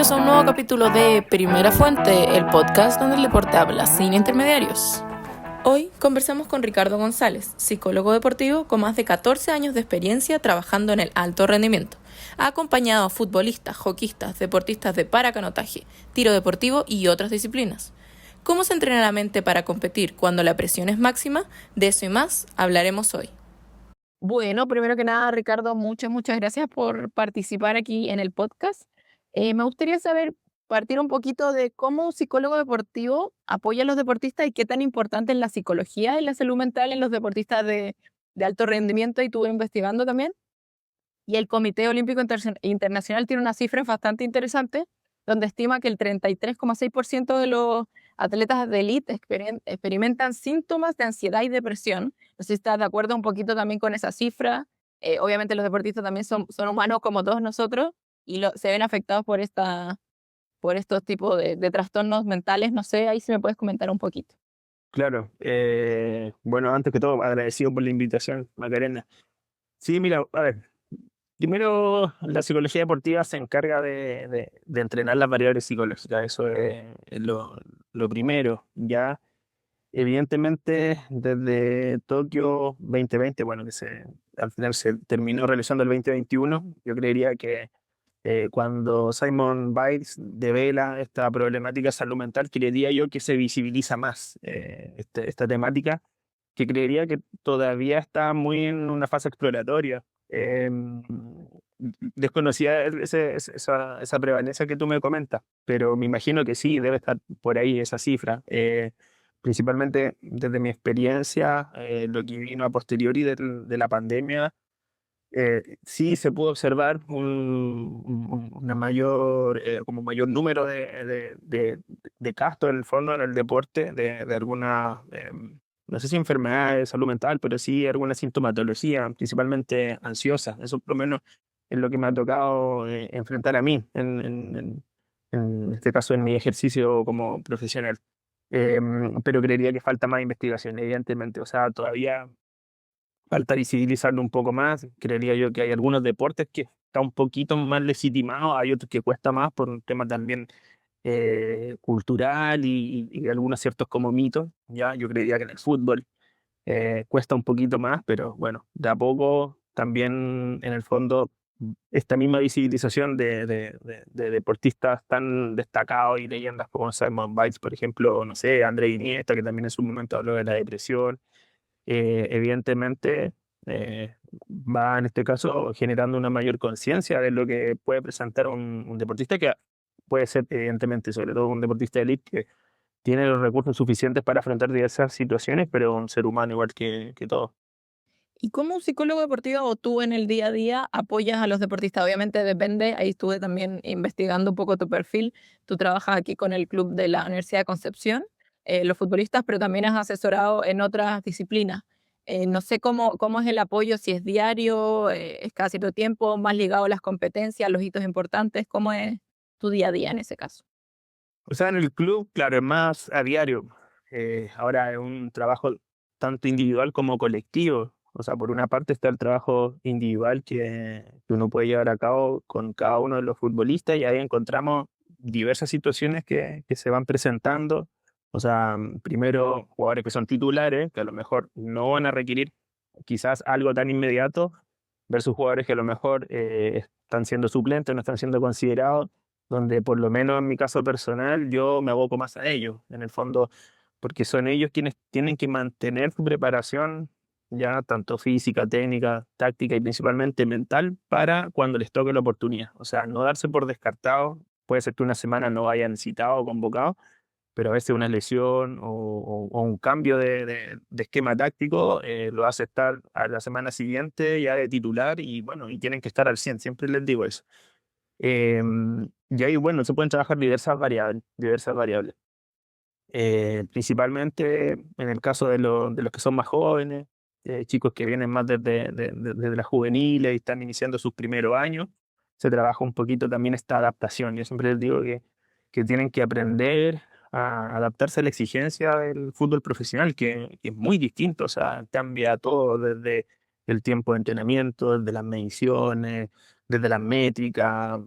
Bienvenidos a un nuevo capítulo de Primera Fuente, el podcast donde el deporte habla sin intermediarios. Hoy conversamos con Ricardo González, psicólogo deportivo con más de 14 años de experiencia trabajando en el alto rendimiento. Ha acompañado a futbolistas, hockeyistas, deportistas de paracanotaje, tiro deportivo y otras disciplinas. ¿Cómo se entrena la mente para competir cuando la presión es máxima? De eso y más hablaremos hoy. Bueno, primero que nada, Ricardo, muchas gracias por participar aquí en el podcast. Me gustaría saber, partir un poquito de cómo un psicólogo deportivo apoya a los deportistas y qué tan importante es la psicología y la salud mental en los deportistas de alto rendimiento, y estuve investigando también. Y el Comité Olímpico Internacional tiene una cifra bastante interesante, donde estima que el 33,6% de los atletas de élite experimentan síntomas de ansiedad y depresión. No sé si estás de acuerdo un poquito también con esa cifra. Obviamente los deportistas también son humanos como todos nosotros y se ven afectados por estos tipos de trastornos mentales. No sé, ahí si me puedes comentar un poquito. Claro, bueno, antes que todo, agradecido por la invitación, Macarena. Sí, mira, a ver, primero la psicología deportiva se encarga de entrenar las variables psicológicas, eso es lo primero, ya. Evidentemente, desde Tokio 2020, bueno, al final se terminó realizando el 2021, yo creería que cuando Simon Biles devela esta problemática de salud mental, creería yo que se visibiliza más esta temática, que creería que todavía está muy en una fase exploratoria. Desconocía esa prevalencia que tú me comentas, pero me imagino que sí, debe estar por ahí esa cifra. Principalmente desde mi experiencia, lo que vino a posteriori de la pandemia, sí se pudo observar una mayor, como mayor número de casos en el fondo en el deporte, de alguna, no sé si enfermedad de salud mental, pero sí alguna sintomatología, principalmente ansiosa. Eso por lo menos es lo que me ha tocado enfrentar a mí, en este caso en mi ejercicio como profesional. Pero creería que falta más investigación, evidentemente. O sea, todavía falta visibilizarlo un poco más. Creería yo que hay algunos deportes que está un poquito más legitimado, hay otros que cuesta más por un tema también cultural y algunos ciertos como mitos. Ya, yo creería que en el fútbol cuesta un poquito más, pero bueno, de a poco también en el fondo esta misma visibilización de deportistas tan destacados y leyendas como Simon Biles, por ejemplo, o no sé, André Iniesta, que también en su momento habló de la depresión, evidentemente va en este caso generando una mayor conciencia de lo que puede presentar un deportista, que puede ser evidentemente, sobre todo un deportista de élite que tiene los recursos suficientes para afrontar diversas situaciones, pero un ser humano igual que todos. ¿Y cómo un psicólogo deportivo o tú en el día a día apoyas a los deportistas? Obviamente depende, ahí estuve también investigando un poco tu perfil. Tú trabajas aquí con el club de la Universidad de Concepción, los futbolistas, pero también has asesorado en otras disciplinas. No sé cómo es el apoyo, si es diario, es cada cierto tiempo, más ligado a las competencias, los hitos importantes. ¿Cómo es tu día a día en ese caso? O sea, en el club, claro, es más a diario. Ahora es un trabajo tanto individual como colectivo. O sea, por una parte está el trabajo individual que uno puede llevar a cabo con cada uno de los futbolistas, y ahí encontramos diversas situaciones que se van presentando. O sea, primero jugadores que son titulares, que a lo mejor no van a requerir quizás algo tan inmediato, versus jugadores que a lo mejor están siendo suplentes, no están siendo considerados, donde por lo menos en mi caso personal yo me aboco más a ellos, en el fondo, porque son ellos quienes tienen que mantener su preparación, ya tanto física, técnica, táctica y principalmente mental, para cuando les toque la oportunidad. O sea, no darse por descartado. Puede ser que una semana no hayan citado o convocado, pero a veces una lesión o un cambio de esquema táctico lo hace estar a la semana siguiente ya de titular, y bueno, y tienen que estar al 100, siempre les digo eso. Y ahí, bueno, se pueden trabajar diversas variables. Principalmente en el caso de los que son más jóvenes, chicos que vienen más desde las juveniles y están iniciando sus primeros años, se trabaja un poquito también esta adaptación. Yo siempre les digo que tienen que aprender a adaptarse a la exigencia del fútbol profesional, que es muy distinto. O sea, cambia todo desde el tiempo de entrenamiento, desde las mediciones, desde las métricas.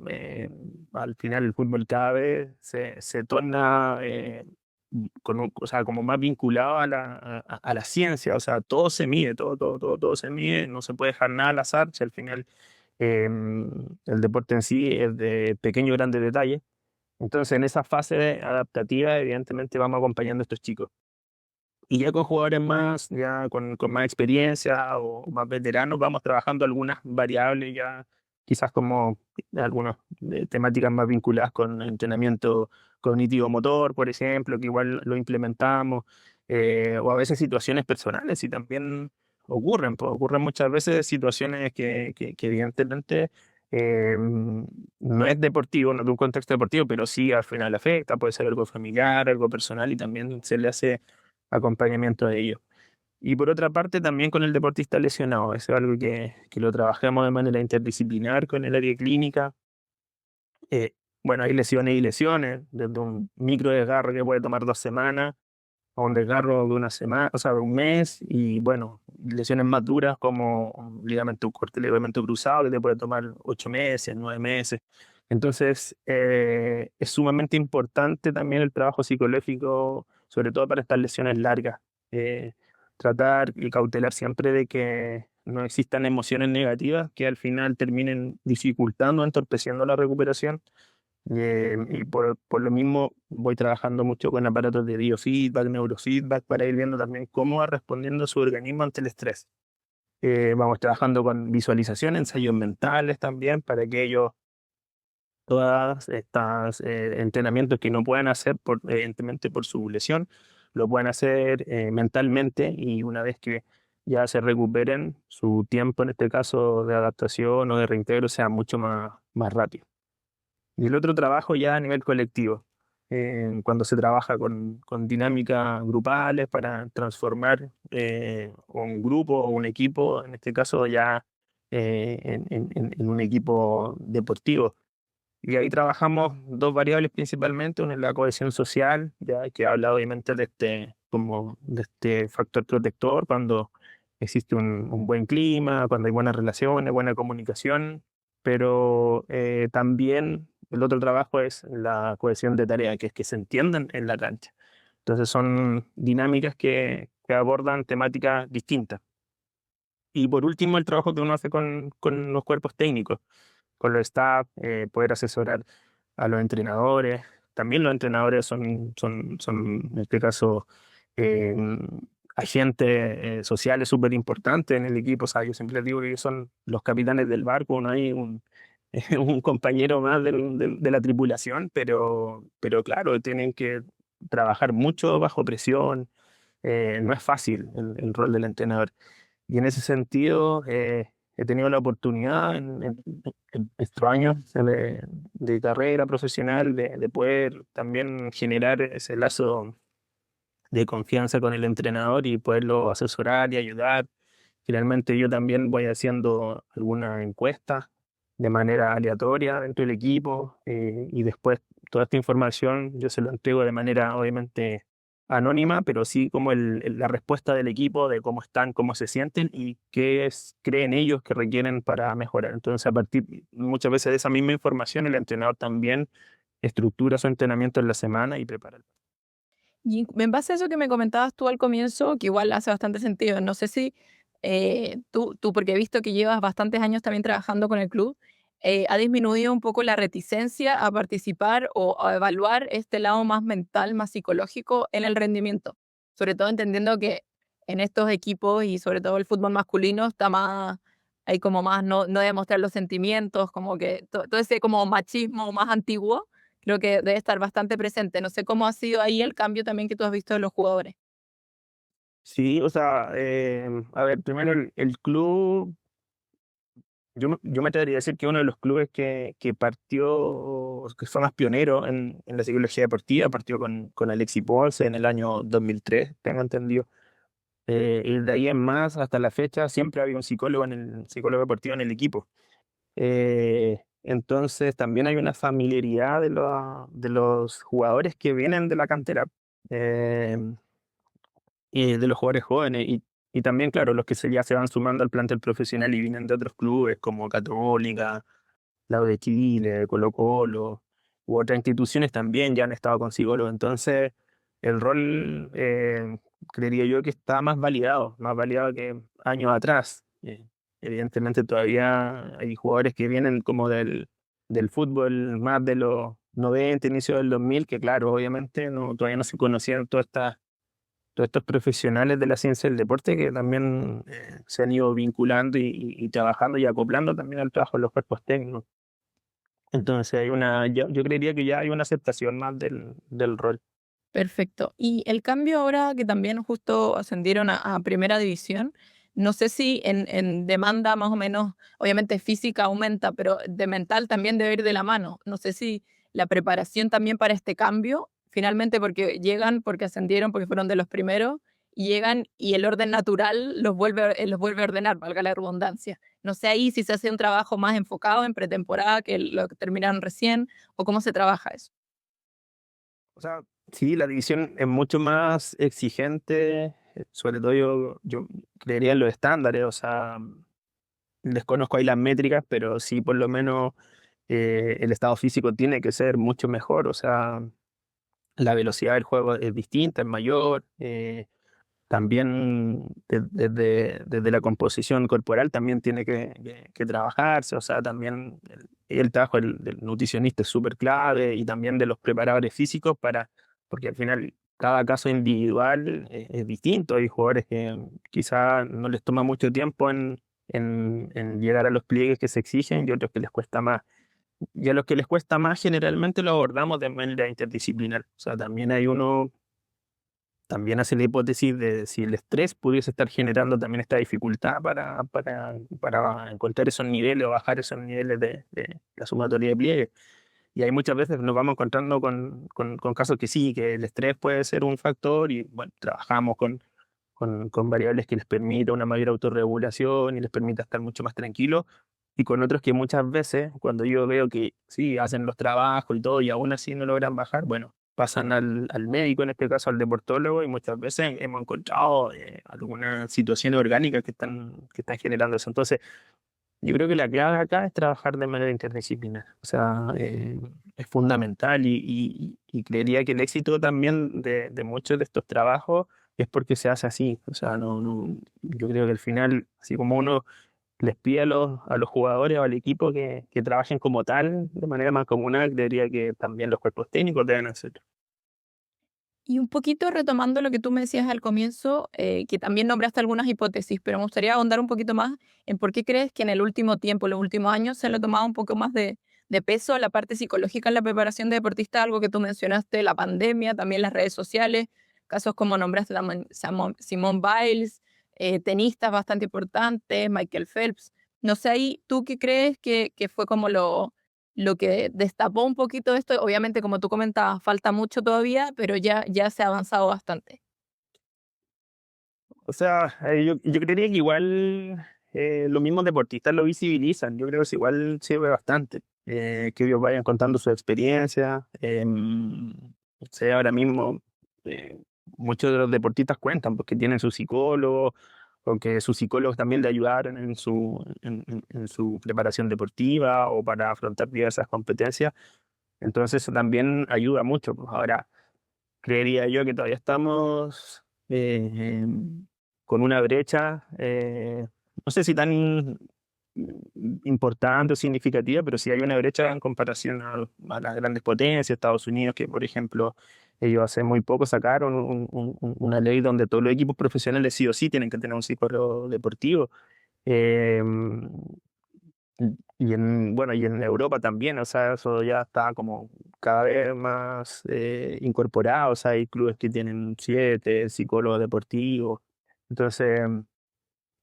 Al final el fútbol cada vez se torna o sea, como más vinculado a la ciencia. O sea, todo se mide, todo se mide, no se puede dejar nada al azar. Si al final el deporte en sí es de pequeños grandes detalles. Entonces, en esa fase adaptativa, evidentemente vamos acompañando a estos chicos. Y ya con jugadores más, ya con más experiencia o más veteranos, vamos trabajando algunas variables ya, quizás como algunas temáticas más vinculadas con entrenamiento cognitivo-motor, por ejemplo, que igual lo implementamos, o a veces situaciones personales y también ocurren, pues, ocurren muchas veces situaciones que evidentemente no es deportivo, no es de un contexto deportivo, pero sí al final afecta, puede ser algo familiar, algo personal y también se le hace acompañamiento de ellos. Y por otra parte, también con el deportista lesionado, eso es algo que lo trabajamos de manera interdisciplinar con el área clínica. Eh, bueno, hay lesiones y lesiones, desde un micro desgarro que puede tomar 2 semanas a un desgarro de una semana, o sea, de un mes, y bueno, lesiones más duras como un ligamento, un corte de ligamento cruzado que te puede tomar 8 meses, 9 meses. Entonces, es sumamente importante también el trabajo psicológico, sobre todo para estas lesiones largas. Eh, Tratar y cautelar siempre de que no existan emociones negativas que al final terminen dificultando, entorpeciendo la recuperación. Y por lo mismo voy trabajando mucho con aparatos de biofeedback, neurofeedback, para ir viendo también cómo va respondiendo su organismo ante el estrés. Vamos trabajando con visualización, ensayos mentales también, para que ellos, todas estas entrenamientos que no puedan hacer, evidentemente por su lesión, lo puedan hacer mentalmente, y una vez que ya se recuperen, su tiempo en este caso de adaptación o de reintegro sea mucho más rápido. Y el otro trabajo ya a nivel colectivo, cuando se trabaja con dinámicas grupales para transformar un grupo o un equipo, en este caso ya en un equipo deportivo. Y ahí trabajamos dos variables principalmente: una es la cohesión social, ya que habla obviamente de este factor protector, cuando existe un buen clima, cuando hay buenas relaciones, buena comunicación, pero también el otro trabajo es la cohesión de tarea, que es que se entiendan en la cancha. Entonces son dinámicas que abordan temáticas distintas. Y por último, el trabajo que uno hace con los cuerpos técnicos, con los staff, poder asesorar a los entrenadores. También los entrenadores son en este caso, eh, agentes sociales súper importantes en el equipo. O sea, yo siempre les digo que ellos son los capitanes del barco, no hay un compañero más de la tripulación, pero claro, tienen que trabajar mucho bajo presión. No es fácil el rol del entrenador. Y en ese sentido, he tenido la oportunidad en estos años de carrera profesional de poder también generar ese lazo de confianza con el entrenador y poderlo asesorar y ayudar. Finalmente yo también voy haciendo alguna encuesta de manera aleatoria dentro del equipo, y después toda esta información yo se lo entrego de manera obviamente anónima, pero sí como la respuesta del equipo de cómo están, cómo se sienten y creen ellos que requieren para mejorar. Entonces, a partir muchas veces de esa misma información, el entrenador también estructura su entrenamiento en la semana y prepara. Y en base a eso que me comentabas tú al comienzo, que igual hace bastante sentido, no sé si tú, porque he visto que llevas bastantes años también trabajando con el club, ¿ha disminuido un poco la reticencia a participar o a evaluar este lado más mental, más psicológico en el rendimiento? Sobre todo entendiendo que en estos equipos y sobre todo el fútbol masculino está más, hay como más no demostrar los sentimientos, como que todo ese como machismo más antiguo. Creo que debe estar bastante presente. No sé cómo ha sido ahí el cambio también que tú has visto de los jugadores. Sí, o sea, a ver, primero el club, yo me atrevería a decir que uno de los clubes que partió, que fue más pionero en la psicología deportiva, partió con Alexis Ponce en el año 2003, tengo entendido. Y de ahí en más, hasta la fecha, siempre había un psicólogo deportivo en el equipo. Entonces, también hay una familiaridad de los jugadores que vienen de la cantera. Eh, y de los jugadores jóvenes y también, claro, los que ya se van sumando al plantel profesional y vienen de otros clubes como Católica la U de Chile, Colo-Colo, u otras instituciones también ya han estado con psicólogos. Entonces, el rol, creería yo que está más validado que años atrás. Evidentemente todavía hay jugadores que vienen como del fútbol más de los 90, inicio del 2000, que claro, obviamente todavía no se conocían todos estos profesionales de la ciencia del deporte que también se han ido vinculando y trabajando y acoplando también al trabajo de los cuerpos técnicos. Entonces yo creería que ya hay una aceptación más del rol. Perfecto. Y el cambio ahora que también justo ascendieron a primera división, no sé si en demanda más o menos, obviamente física aumenta, pero de mental también debe ir de la mano. No sé si la preparación también para este cambio, finalmente porque llegan, porque ascendieron, porque fueron de los primeros, y llegan y el orden natural los vuelve a ordenar, valga la redundancia. No sé ahí si se hace un trabajo más enfocado en pretemporada, que lo que terminaron recién, o cómo se trabaja eso. O sea, sí, la división es mucho más exigente, sobre todo yo creería en los estándares, o sea, desconozco ahí las métricas, pero sí por lo menos el estado físico tiene que ser mucho mejor, o sea, la velocidad del juego es distinta, es mayor. También desde la composición corporal también tiene que trabajarse, o sea, también el trabajo del nutricionista es súper clave y también de los preparadores físicos porque al final cada caso individual es distinto. Hay jugadores que quizá no les toma mucho tiempo en llegar a los pliegues que se exigen y otros que les cuesta más. Y a los que les cuesta más generalmente lo abordamos de manera interdisciplinar. O sea, también hace la hipótesis de si el estrés pudiese estar generando también esta dificultad para encontrar esos niveles o bajar esos niveles de la sumatoria de pliegues. Y hay muchas veces nos vamos encontrando con casos que sí, que el estrés puede ser un factor y bueno, trabajamos con variables que les permita una mayor autorregulación y les permita estar mucho más tranquilos. Y con otros que muchas veces, cuando yo veo que sí, hacen los trabajos y todo, y aún así no logran bajar, bueno, pasan al médico, en este caso al deportólogo, y muchas veces hemos encontrado algunas situaciones orgánicas que están generando eso. Entonces, yo creo que la clave acá es trabajar de manera interdisciplinar. O sea, es fundamental y creería que el éxito también de muchos de estos trabajos es porque se hace así. O sea, yo creo que al final, así como uno les pide a los jugadores o al equipo que trabajen como tal, de manera más comunal, creería que también los cuerpos técnicos deben hacerlo. Y un poquito retomando lo que tú me decías al comienzo, que también nombraste algunas hipótesis, pero me gustaría ahondar un poquito más en por qué crees que en el último tiempo, los últimos años, se le ha tomado un poco más de peso a la parte psicológica en la preparación de deportistas, algo que tú mencionaste, la pandemia, también las redes sociales, casos como nombraste también Simone Biles, tenistas bastante importantes, Michael Phelps. No sé ahí, ¿tú qué crees que fue como lo que destapó un poquito esto? Obviamente, como tú comentabas, falta mucho todavía, pero ya se ha avanzado bastante. O sea, yo creería que igual los mismos deportistas lo visibilizan. Yo creo que igual sirve bastante que ellos vayan contando su experiencia. O sea, ahora mismo eh, muchos de los deportistas cuentan porque tienen su psicólogo o que sus psicólogos también le ayudaron en su preparación deportiva o para afrontar diversas competencias. Entonces eso también ayuda mucho. Pues ahora, creería yo que todavía estamos con una brecha, no sé si tan importante o significativa, pero sí hay una brecha en comparación a las grandes potencias, Estados Unidos, que por ejemplo ellos hace muy poco sacaron una ley donde todos los equipos profesionales sí o sí tienen que tener un psicólogo deportivo. Eh, bueno, y en Europa también, o sea, eso ya está como cada vez más incorporado, o sea, hay clubes que tienen 7 psicólogos deportivos, entonces,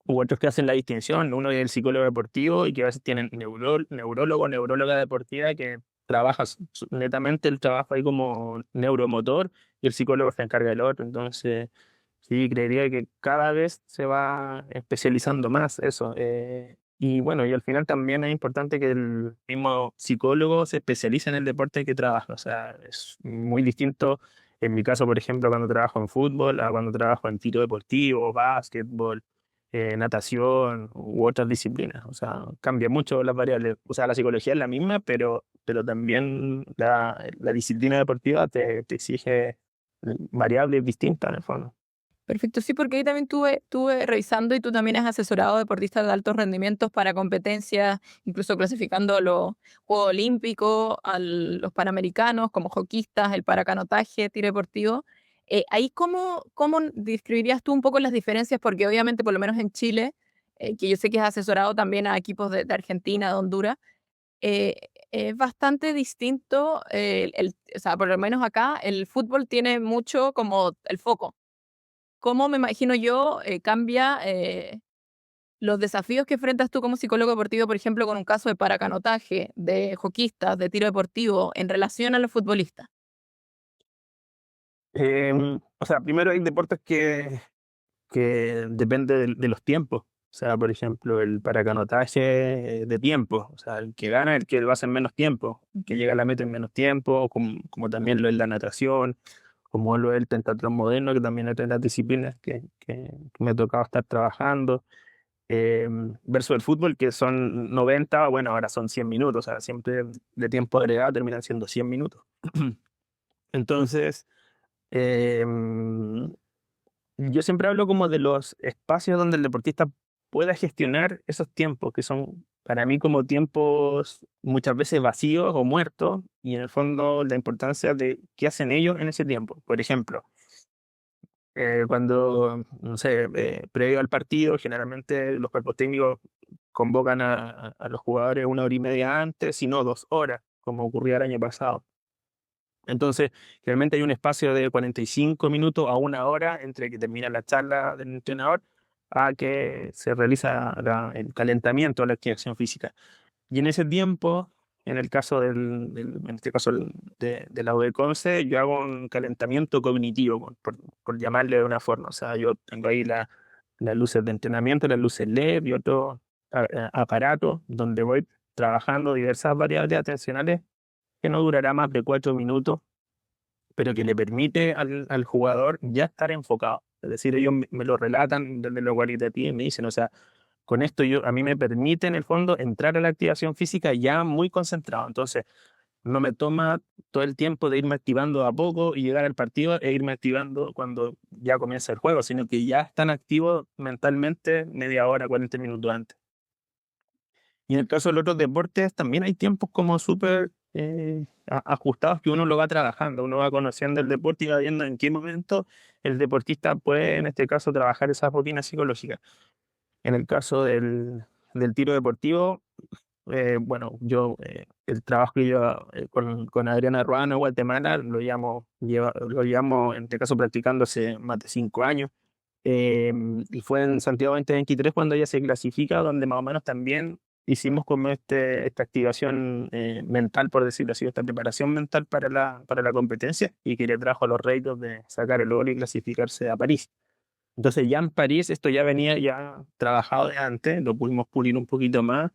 u otros que hacen la distinción, uno es el psicólogo deportivo y que a veces tienen neurólogo, neuróloga deportiva que trabaja netamente el trabajo ahí como neuromotor y el psicólogo se encarga del otro, entonces, sí, creería que cada vez se va especializando más eso. Y bueno, y al final también es importante que el mismo psicólogo se especialice en el deporte que trabaja. O sea, es muy distinto en mi caso, por ejemplo, cuando trabajo en fútbol, a cuando trabajo en tiro deportivo, básquetbol. natación u otras disciplinas. O sea, cambia mucho las variables. O sea, la psicología es la misma, pero también la disciplina deportiva te exige variables distintas en el fondo. Perfecto, sí, porque ahí también estuve revisando y tú también has asesorado a deportistas de altos rendimientos para competencias, incluso clasificando a los Juegos Olímpicos, a los Panamericanos, como hockeyistas, el paracanotaje, tiro deportivo. Ahí, ¿cómo describirías tú un poco las diferencias? Porque obviamente, por lo menos en Chile, que yo sé que has asesorado también a equipos de Argentina, de Honduras, eh, es bastante distinto, o sea, por lo menos acá, el fútbol tiene mucho como el foco. ¿Cómo me imagino yo cambia los desafíos que enfrentas tú como psicólogo deportivo, por ejemplo, con un caso de paracanotaje, de hockeyistas, de tiro deportivo, en relación a los futbolistas? O sea, primero hay deportes que depende de los tiempos. O sea, por ejemplo, el paracanotaje de tiempo. O sea, el que gana es el que lo hace en menos tiempo, el que llega a la meta en menos tiempo, como también lo es la natación, como lo es el pentatlón moderno, que también es otra de las disciplinas que me ha tocado estar trabajando. Versus el fútbol, que son 90, bueno, ahora son 100 minutos. O sea, siempre de tiempo agregado terminan siendo 100 minutos. Entonces, em, yo siempre hablo como de los espacios donde el deportista pueda gestionar esos tiempos, que son para mí como tiempos muchas veces vacíos o muertos, y en el fondo la importancia de qué hacen ellos en ese tiempo. Por ejemplo, cuando, no sé, previo al partido, generalmente los cuerpos técnicos convocan a los jugadores 1 hora y media antes, si no 2 horas, como ocurría el año pasado. Entonces, realmente hay un espacio de 45 minutos a 1 hora entre que termina la charla del entrenador a que se realiza el calentamiento, la activación física. Y en ese tiempo, en el caso en este caso de la UDECONCE, yo hago un calentamiento cognitivo, por llamarle de una forma. O sea, yo tengo ahí las luces de entrenamiento, las luces LED y otros aparatos donde voy trabajando diversas variables atencionales que no durará más de 4 minutos, pero que le permite al jugador ya estar enfocado. Es decir, ellos me lo relatan desde lo cualitativo y me dicen, o sea, con esto a mí me permite en el fondo entrar a la activación física ya muy concentrado. Entonces, no me toma todo el tiempo de irme activando a poco y llegar al partido e irme activando cuando ya comienza el juego, sino que ya están activos mentalmente media hora, 40 minutos antes. Y en el caso de los otros deportes, también hay tiempos como súper ajustados que uno lo va trabajando, uno va conociendo el deporte y va viendo en qué momento el deportista puede, en este caso, trabajar esas rutinas psicológicas. En el caso del tiro deportivo, bueno, el trabajo que yo con Adriana Ruano, Guatemala, lo llamo, en este caso, practicando hace más de 5 años. Y fue en Santiago 2023 cuando ella se clasifica, donde más o menos también hicimos como esta activación mental, por decirlo así, esta preparación mental para la competencia, y que le trajo los réditos de sacar el oro y clasificarse a París. Entonces ya en París esto ya venía ya trabajado de antes, lo pudimos pulir un poquito más,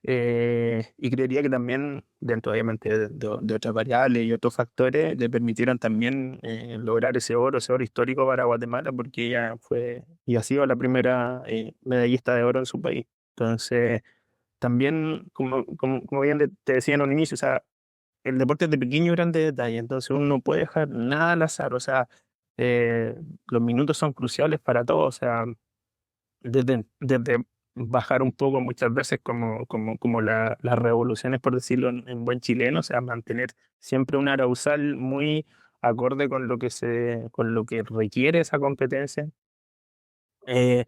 y creería que también, dentro obviamente de otras variables y otros factores, le permitieron también lograr ese oro histórico para Guatemala, porque ella fue y ha sido la primera medallista de oro en su país. Entonces, también, como bien te decía en un inicio, o sea, el deporte es de pequeño y grande detalle, entonces uno no puede dejar nada al azar. O sea, eh, los minutos son cruciales para todo. O sea, desde bajar un poco muchas veces como las revoluciones, por decirlo en buen chileno. O sea, mantener siempre una arauzal muy acorde con lo que requiere esa competencia. Eh,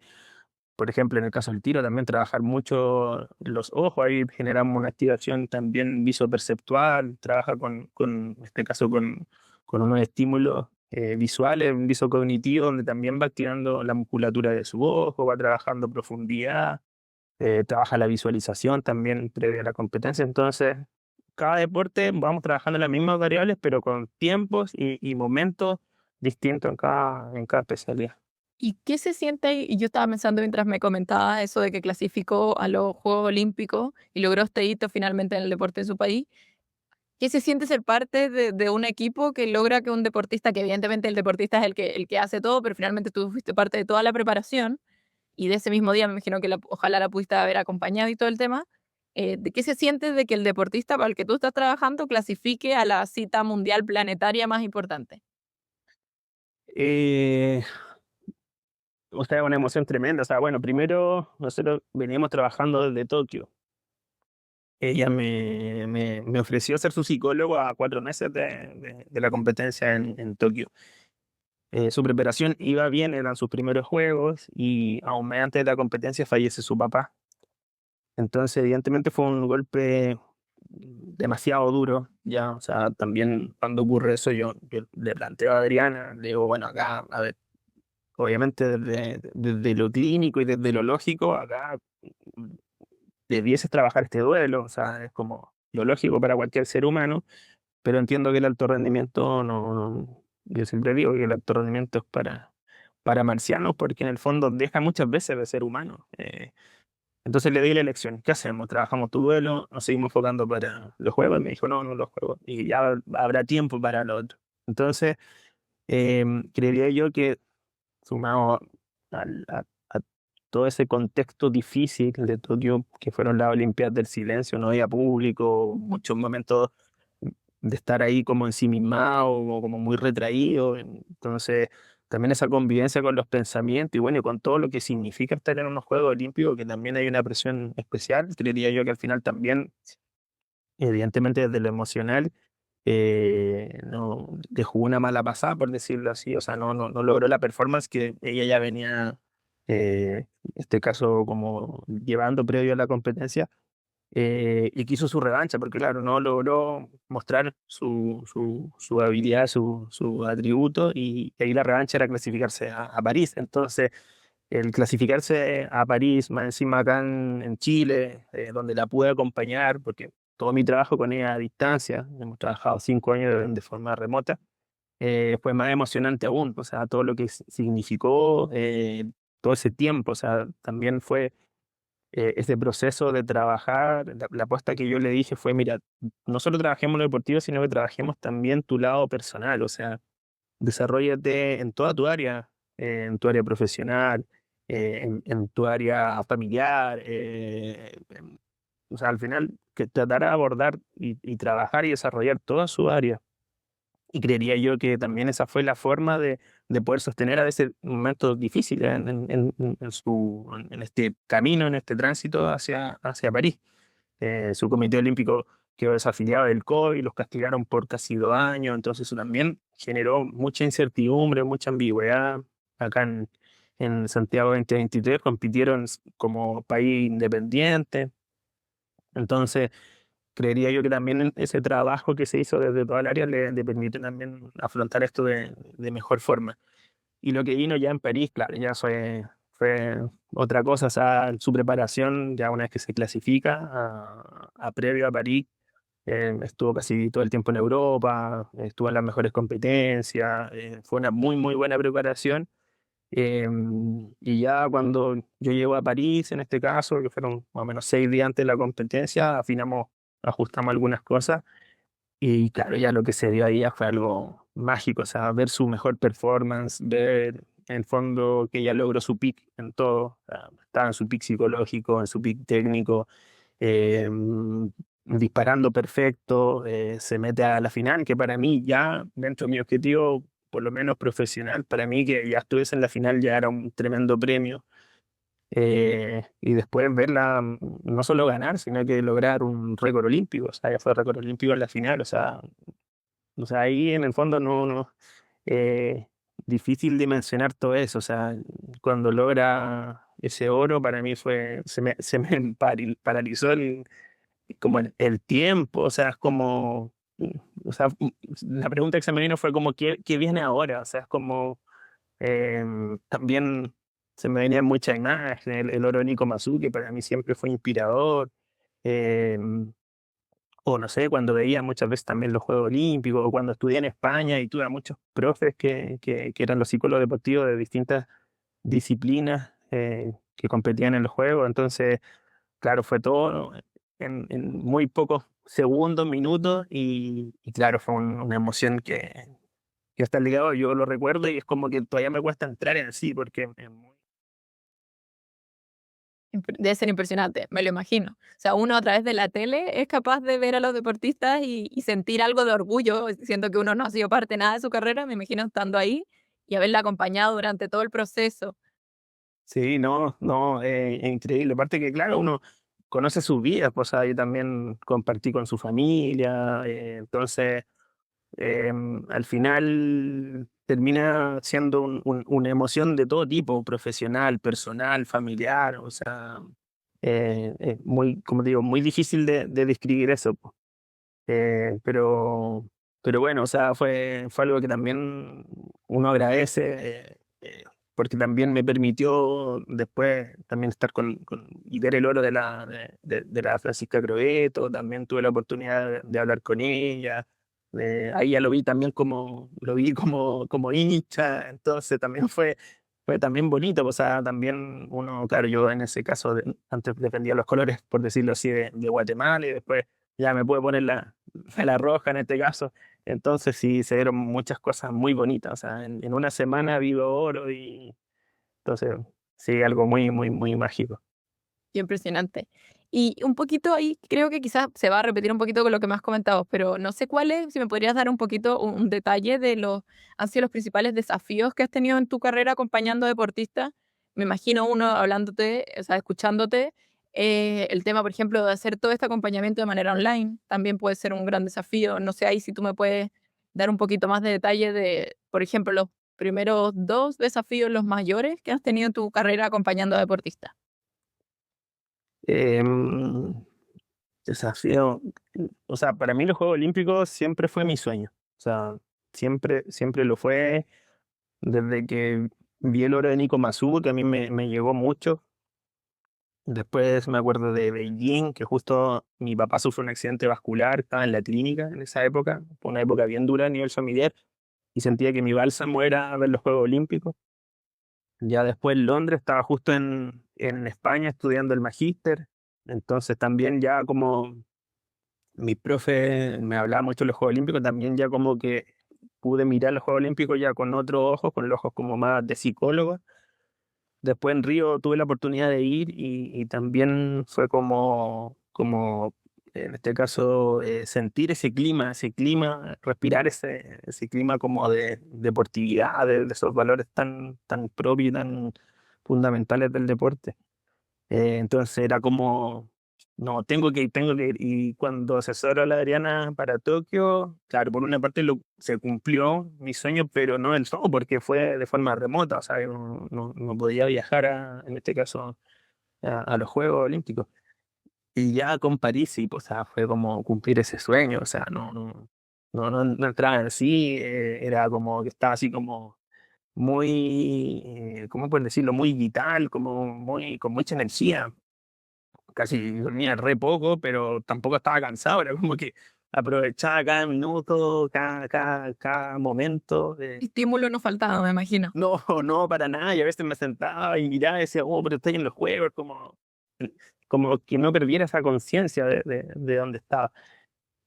por ejemplo, en el caso del tiro, también trabajar mucho los ojos, ahí generamos una activación también visoperceptual, trabaja en este caso, con unos estímulos visuales, un visocognitivo, donde también va activando la musculatura de su ojo, va trabajando profundidad, trabaja la visualización también previa a la competencia. Entonces, cada deporte vamos trabajando las mismas variables, pero con tiempos y momentos distintos en cada especialidad. ¿Y qué se siente ahí? Y yo estaba pensando mientras me comentaba eso de que clasificó a los Juegos Olímpicos y logró este hito finalmente en el deporte de su país. ¿Qué se siente ser parte de un equipo que logra que un deportista, que evidentemente el deportista es el que hace todo, pero finalmente tú fuiste parte de toda la preparación? y de ese mismo día me imagino que ojalá la pudiste haber acompañado y todo el tema, ¿de qué se siente de que el deportista para el que tú estás trabajando clasifique a la cita mundial planetaria más importante? Eh, o sea, una emoción tremenda. O sea, bueno, primero nosotros veníamos trabajando desde Tokio. Ella me ofreció ser su psicólogo a 4 meses de la competencia en Tokio. Su preparación iba bien, eran sus primeros juegos y a un mes antes de la competencia fallece su papá. Entonces, evidentemente fue un golpe demasiado duro, ya, o sea, también cuando ocurre eso yo le planteo a Adriana, le digo, bueno, acá, a ver, obviamente desde lo clínico y desde lo lógico, acá debieses trabajar este duelo, o sea, es como lo lógico para cualquier ser humano, pero entiendo que el alto rendimiento yo siempre digo que el alto rendimiento es para marcianos, porque en el fondo deja muchas veces de ser humano. Entonces le di la elección, ¿qué hacemos? ¿Trabajamos tu duelo? ¿Nos seguimos enfocando para los juegos? Y me dijo, no, no los juegos. Y ya habrá tiempo para lo otro. Entonces, creería yo que sumado a todo ese contexto difícil de Tokio, que fueron las Olimpiadas del Silencio, no había público, muchos momentos de estar ahí como ensimismado o como muy retraído. Entonces, también esa convivencia con los pensamientos y bueno, y con todo lo que significa estar en unos Juegos Olímpicos, que también hay una presión especial, creería yo que al final también, evidentemente desde lo emocional, no le jugó una mala pasada, por decirlo así, o sea, no logró la performance que ella ya venía, en este caso, como llevando previo a la competencia, y quiso su revancha, porque claro, no logró mostrar su habilidad, su atributo, y ahí la revancha era clasificarse a París. Entonces, el clasificarse a París, más encima acá en Chile, donde la pude acompañar, porque todo mi trabajo con ella a distancia, hemos trabajado 5 años de forma remota, fue más emocionante aún, o sea, todo lo que significó todo ese tiempo, o sea, también fue ese proceso de trabajar, la apuesta que yo le dije fue, mira, no solo trabajemos en lo deportivo, sino que trabajemos también tu lado personal, o sea, desarrollate en toda tu área, en tu área profesional, en tu área familiar, o sea, al final, que tratar de abordar y trabajar y desarrollar toda su área. Y creería yo que también esa fue la forma de poder sostener a veces momentos difíciles en este camino, en este tránsito hacia París. Su comité olímpico quedó desafiliado del COVID, los castigaron por casi 2 años, entonces eso también generó mucha incertidumbre, mucha ambigüedad. Acá en Santiago 2023 compitieron como país independiente, entonces creería yo que también ese trabajo que se hizo desde toda el área le permite también afrontar esto de mejor forma. Y lo que vino ya en París, claro, ya fue otra cosa, o sea, su preparación, ya una vez que se clasifica a previo a París, estuvo casi todo el tiempo en Europa, estuvo en las mejores competencias, fue una muy, muy buena preparación. Y ya cuando yo llego a París, en este caso, que fueron más o menos 6 días antes de la competencia, afinamos, ajustamos algunas cosas y claro, ya lo que se dio ahí ya fue algo mágico, o sea, ver su mejor performance, ver en el fondo que ella logró su peak en todo, o sea, estaba en su peak psicológico, en su peak técnico, eh, disparando perfecto, se mete a la final, que para mí ya, dentro de mi objetivo, por lo menos profesional, para mí que ya estuviese en la final ya era un tremendo premio. Y después verla no solo ganar, sino que lograr un récord olímpico, o sea, ya fue récord olímpico en la final, o sea, ahí en el fondo eh, difícil dimensionar todo eso, o sea, cuando logra ese oro para mí se me paralizó como el tiempo, o sea, es como, o sea, la pregunta que se me vino fue como, ¿qué viene ahora? O sea, es como, también se me venían muchas imágenes, el oro de Nico Mazú, que para mí siempre fue inspirador, o no sé, cuando veía muchas veces también los Juegos Olímpicos, o cuando estudié en España y tuve a muchos profes que eran los psicólogos deportivos de distintas disciplinas que competían en los Juegos, entonces, claro, fue todo en muy pocos segundos, minutos, y claro, fue una emoción que hasta el día de hoy yo lo recuerdo y es como que todavía me cuesta entrar en sí, porque es muy Debe ser impresionante, me lo imagino. O sea, uno a través de la tele es capaz de ver a los deportistas y sentir algo de orgullo, siendo que uno no ha sido parte de nada de su carrera, me imagino estando ahí y haberla acompañado durante todo el proceso. Sí, no, no, es increíble. Aparte que, claro, uno conoce sus vidas, pues, o sea, yo también compartí con su familia, entonces, al final termina siendo una emoción de todo tipo, profesional, personal, familiar, o sea, es muy, como digo, muy difícil de describir eso, po. Pero, pero bueno, o sea, fue algo que también uno agradece, porque también me permitió después también estar y ver el oro de la Francisca Croeto, también tuve la oportunidad de hablar con ella, ahí ya lo vi también como hincha, entonces también fue también bonito, o sea, también uno, claro, yo en ese caso antes defendía los colores, por decirlo así, de Guatemala y después ya me pude poner la roja en este caso. Entonces sí, se dieron muchas cosas muy bonitas. O sea, en una semana vivo oro y entonces sí, algo muy, muy, muy mágico. Qué impresionante. Y un poquito ahí, creo que quizás se va a repetir un poquito con lo que me has comentado, pero no sé cuál es, si me podrías dar un poquito un detalle de han sido los principales desafíos que has tenido en tu carrera acompañando deportistas. Me imagino uno hablándote, o sea, escuchándote, el tema, por ejemplo, de hacer todo este acompañamiento de manera online, también puede ser un gran desafío. No sé ahí si tú me puedes dar un poquito más de detalle de, por ejemplo, los primeros dos desafíos, los mayores que has tenido en tu carrera acompañando a deportistas. Em, Desafío, o sea, para mí los Juegos Olímpicos siempre fue mi sueño. O sea, siempre, siempre lo fue desde que vi el oro de Nico Masubo, que a mí me llegó mucho. Después me acuerdo de Beijing, que justo mi papá sufrió un accidente vascular, estaba en la clínica en esa época, fue una época bien dura a nivel familiar, y sentía que mi bálsamo era ver los Juegos Olímpicos. Ya después en Londres estaba justo en España estudiando el magíster, entonces también ya como mi profe me hablaba mucho de los Juegos Olímpicos, también ya como que pude mirar los Juegos Olímpicos ya con otros ojos, con los ojos como más de psicólogo. Después en Río tuve la oportunidad de ir y también fue como en este caso, sentir ese clima, respirar ese clima como de deportividad, de esos valores tan propios y tan fundamentales del deporte. Entonces era como, no, tengo que ir. Y cuando asesoró a la Adriana para Tokio, claro, por una parte se cumplió mi sueño, pero no del todo, porque fue de forma remota, o sea, yo no podía viajar en este caso, a los Juegos Olímpicos. Y ya con París, sí, pues, o sea, fue como cumplir ese sueño, o sea, no entraba en sí, era como que estaba así como muy, ¿cómo puedes decirlo? Muy vital, con mucha energía. Casi dormía re poco, pero tampoco estaba cansado, era como que aprovechaba cada minuto, cada momento. Estímulo no faltaba, me imagino. No, no, para nada, y a veces me sentaba y miraba y decía, oh, pero estoy en los juegos, como que no perdiera esa conciencia de dónde estaba.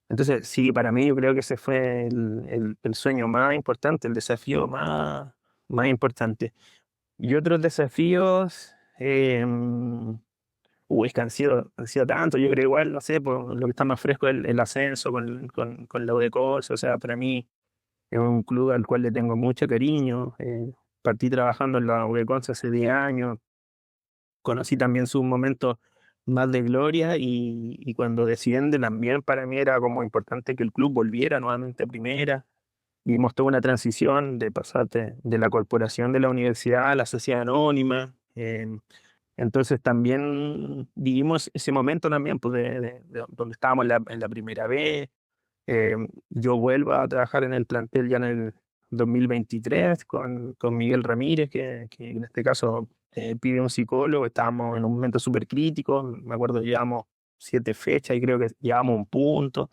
Entonces, sí, para mí yo creo que ese fue el sueño más importante, el desafío más importante. Y otros desafíos, es que han sido tantos, yo creo igual, no sé, por lo que está más fresco el ascenso con la UDECOS, o sea, para mí es un club al cual le tengo mucho cariño. Partí trabajando en la UDECOS hace 10 años, conocí también sus momentos más de gloria y cuando desciende también para mí era como importante que el club volviera nuevamente a primera. Vimos toda una transición de pasar de la corporación de la universidad a la sociedad anónima. Entonces también vivimos ese momento también, pues donde estábamos en la primera vez. Yo vuelvo a trabajar en el plantel ya en el 2023 con Miguel Ramírez, que en este caso pide un psicólogo. Estábamos en un momento súper crítico. Me acuerdo, llevamos 7 fechas y creo que llevamos un punto.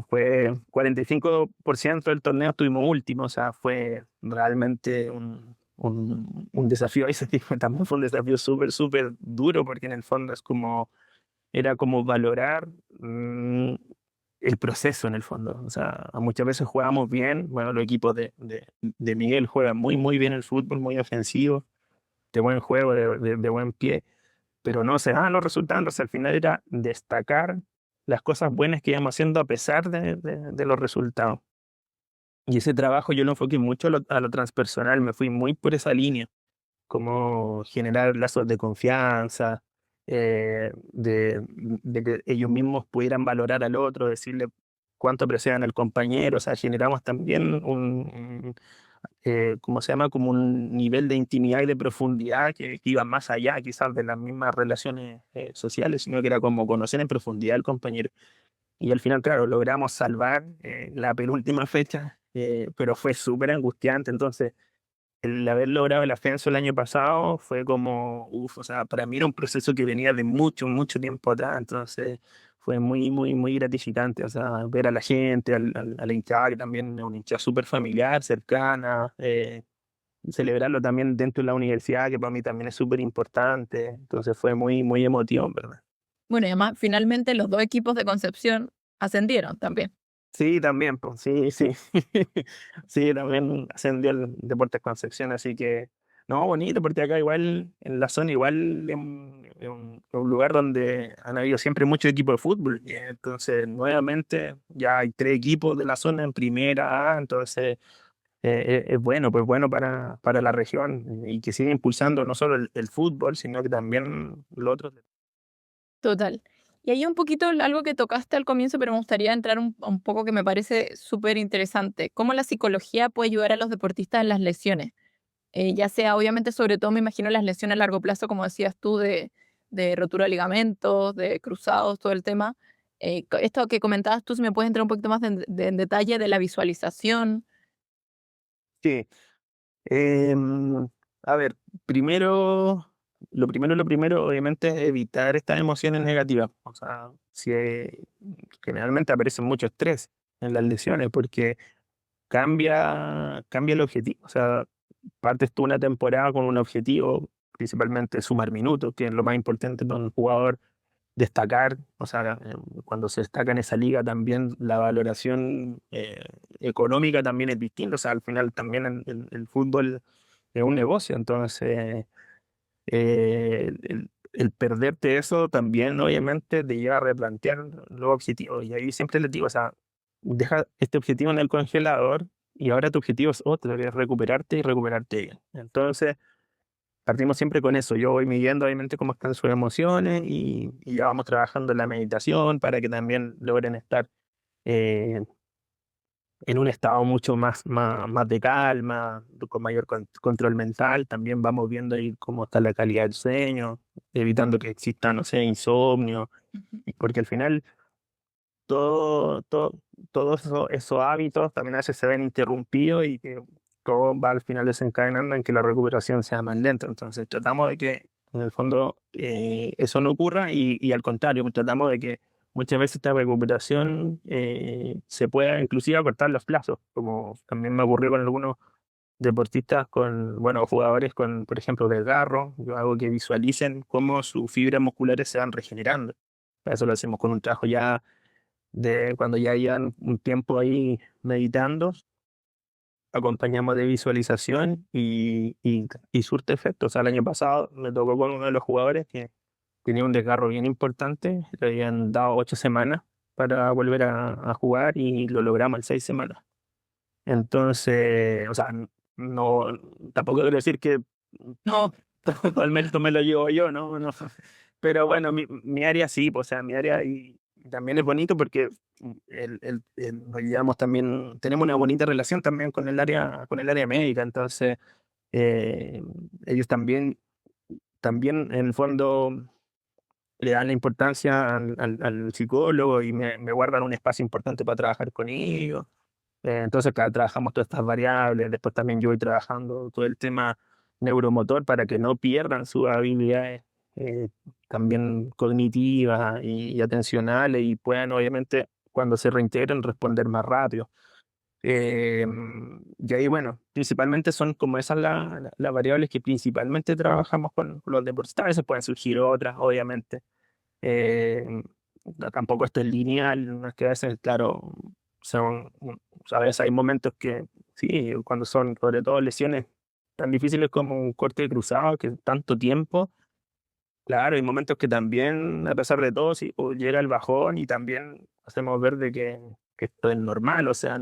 Fue 45% del torneo, estuvimos últimos, o sea, fue realmente un desafío. Ese tipo también fue un desafío súper, súper duro, porque en el fondo era como valorar el proceso en el fondo. O sea, muchas veces jugamos bien, bueno, los equipos de Miguel juegan muy, muy bien el fútbol, muy ofensivo, de buen juego, de buen pie. pero no se daban los resultados. Entonces, al final era destacar las cosas buenas que íbamos haciendo a pesar de los resultados. Y ese trabajo yo lo enfoqué mucho a lo transpersonal, me fui muy por esa línea, como generar lazos de confianza, de que ellos mismos pudieran valorar al otro, decirle cuánto apreciaban al compañero, o sea, generamos también ¿cómo se llama? Como un nivel de intimidad y de profundidad que iba más allá quizás de las mismas relaciones sociales, sino que era como conocer en profundidad al compañero. Y al final, claro, logramos salvar la penúltima fecha, pero fue súper angustiante. Entonces, el haber logrado el ascenso el año pasado fue como, uff, o sea, para mí era un proceso que venía de mucho, mucho tiempo atrás. Entonces, fue muy, muy, muy gratificante. O sea, ver a la gente, a la hinchada, que también es una hinchada súper familiar, cercana, celebrarlo también dentro de la universidad, que para mí también es súper importante. Entonces, fue muy, muy emotivo, ¿verdad? Bueno, y además, finalmente los dos equipos de Concepción ascendieron también. Sí, también, pues, sí, sí. Sí, también ascendió el Deportes Concepción, así que, no, bonito, porque acá igual, en la zona igual es un lugar donde han habido siempre muchos equipos de fútbol, y entonces nuevamente ya hay 3 equipos de la zona en primera A, entonces es bueno, pues bueno para la región, y que siga impulsando no solo el fútbol, sino que también los otros. Total. Y hay un poquito algo que tocaste al comienzo, pero me gustaría entrar un poco que me parece súper interesante. ¿Cómo la psicología puede ayudar a los deportistas en las lesiones? Ya sea, obviamente, sobre todo me imagino las lesiones a largo plazo, como decías tú, de rotura de ligamentos, de cruzados, todo el tema. Esto que comentabas tú, si me puedes entrar un poquito más en detalle de la visualización. Sí. Em, a ver, lo primero, obviamente, es evitar estas emociones negativas. O sea, si generalmente aparece mucho estrés en las lesiones porque cambia el objetivo. O sea, partes tú una temporada con un objetivo, principalmente sumar minutos, que es lo más importante para un jugador, destacar. O sea, cuando se destaca en esa liga también la valoración económica también es distinta. O sea, al final también el fútbol es un negocio, entonces el perderte eso también obviamente te lleva a replantear los objetivos. Y ahí siempre les digo, o sea, deja este objetivo en el congelador y ahora tu objetivo es otro, que es recuperarte y recuperarte bien. Entonces, partimos siempre con eso. Yo voy midiendo obviamente cómo están sus emociones y ya vamos trabajando en la meditación para que también logren estar eh, en un estado mucho más de calma, con mayor control mental. También vamos viendo ahí cómo está la calidad del sueño, evitando que exista, no sé, insomnio, Ujú. porque al final todos esos hábitos también a veces se ven interrumpidos y que todo va al final desencadenando en que la recuperación sea más lenta. Entonces tratamos de que en el fondo eso no ocurra y al contrario, tratamos de que muchas veces esta recuperación se pueda inclusive acortar los plazos, como también me ocurrió con algunos deportistas, bueno, jugadores con, por ejemplo, desgarro. Yo hago que visualicen cómo sus fibras musculares se van regenerando. Para eso lo hacemos con un trabajo ya de cuando ya llevan un tiempo ahí meditando, acompañamos de visualización y surte efecto. O sea, el año pasado me tocó con uno de los jugadores que tenía un desgarro bien importante, le habían dado 8 semanas para volver a jugar y lo logramos en 6 semanas. Entonces, o sea, no, tampoco quiero decir que no, todo el mérito me lo llevo yo, ¿no? No. Pero bueno, mi área sí, pues, o sea, mi área y también es bonito porque nos llevamos también, tenemos una bonita relación también con el área médica. Entonces, eh, ellos también en el fondo le dan la importancia al psicólogo y me guardan un espacio importante para trabajar con ellos. Entonces, claro, trabajamos todas estas variables. Después también yo voy trabajando todo el tema neuromotor para que no pierdan sus habilidades eh, también cognitivas y atencionales y puedan, obviamente, cuando se reintegren, responder más rápido. Y ahí, bueno, principalmente son como esas las variables que principalmente trabajamos con los deportistas. A veces pueden surgir otras, obviamente. Tampoco esto es lineal, no es que a veces, claro, a veces hay momentos que sí, cuando son sobre todo lesiones tan difíciles como un corte de cruzado, que es tanto tiempo, Claro, hay momentos que también, a pesar de todo, sí, pues, llega el bajón y también hacemos ver de que esto es normal, o sea,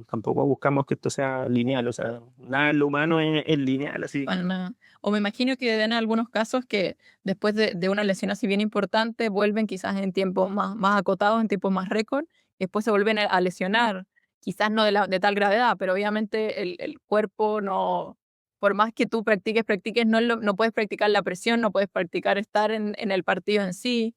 tampoco buscamos que esto sea lineal, o sea, nada en lo humano es lineal, así. Para nada. O me imagino que den algunos casos que después de una lesión así bien importante vuelven quizás en tiempos más acotados, en tiempos más récord, y después se vuelven a lesionar, quizás no de tal gravedad, pero obviamente el cuerpo no, por más que tú practiques, no puedes practicar la presión, no puedes practicar estar en el partido en sí.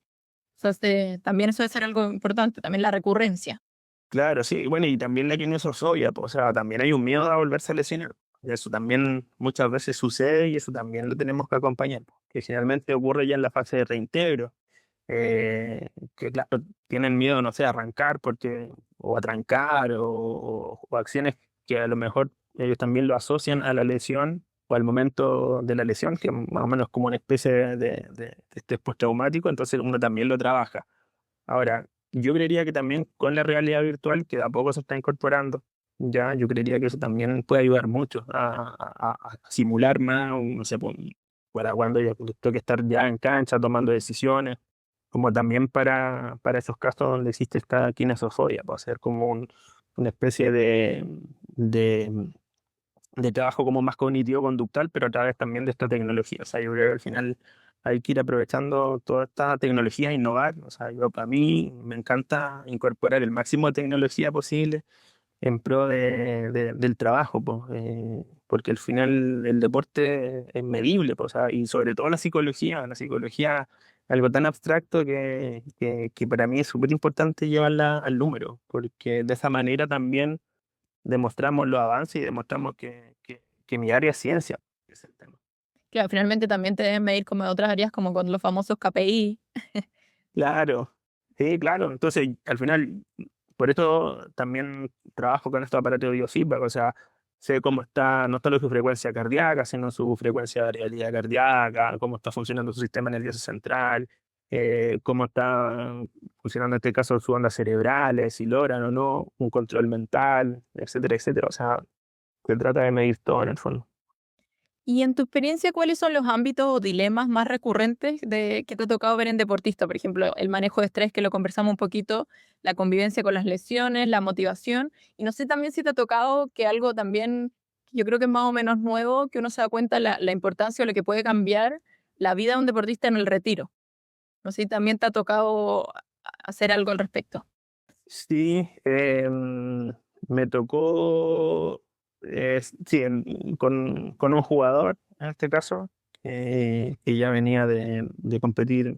O sea, también eso debe ser algo importante, también la recurrencia. Claro, sí, bueno, y también la kinesiofobia, pues, o sea, también hay un miedo a volverse a lesionar. Y eso también muchas veces sucede y eso también lo tenemos que acompañar, pues, que generalmente ocurre ya en la fase de reintegro, que claro, tienen miedo, no sé, a arrancar porque, o a trancar, o acciones que a lo mejor ellos también lo asocian a la lesión o al momento de la lesión, que más o menos como una especie de estrés postraumático, entonces uno también lo trabaja. Ahora, yo creería que también con la realidad virtual, que de a poco se está incorporando, ya, yo creería que eso también puede ayudar mucho a simular más, no sé, para cuando ya toque estar ya en cancha tomando decisiones, como también para esos casos donde existe esta kinesiofobia, puede ser como una especie de, de trabajo como más cognitivo-conductual, pero a través también de esta tecnología. O sea, yo creo que al final hay que ir aprovechando toda esta tecnología e innovar. O sea, yo para mí me encanta incorporar el máximo de tecnología posible en pro del trabajo, pues, porque al final el deporte es medible, pues, o sea, y sobre todo la psicología algo tan abstracto que para mí es súper importante llevarla al número, porque de esa manera también demostramos los avances y demostramos que mi área es ciencia. Ese es el tema. Claro, finalmente también te deben medir como de otras áreas, como con los famosos KPI. Claro, sí, claro. Entonces, al final, por eso también trabajo con estos aparatos de biofeedback, o sea, sé cómo está, no solo su frecuencia cardíaca, sino su frecuencia de variabilidad cardíaca, cómo está funcionando su sistema nervioso central, cómo está funcionando en este caso sus ondas cerebrales, si logran o no un control mental, etcétera, etcétera. O sea, se trata de medir todo en el fondo. Y en tu experiencia, ¿cuáles son los ámbitos o dilemas más recurrentes que te ha tocado ver en deportistas? Por ejemplo, el manejo de estrés, que lo conversamos un poquito, la convivencia con las lesiones, la motivación. Y no sé también si te ha tocado que algo también, yo creo que es más o menos nuevo, que uno se da cuenta la importancia o lo que puede cambiar la vida de un deportista en el retiro. No sé si también te ha tocado hacer algo al respecto. Sí, me tocó, sí, con un jugador, en este caso, que ya venía de competir,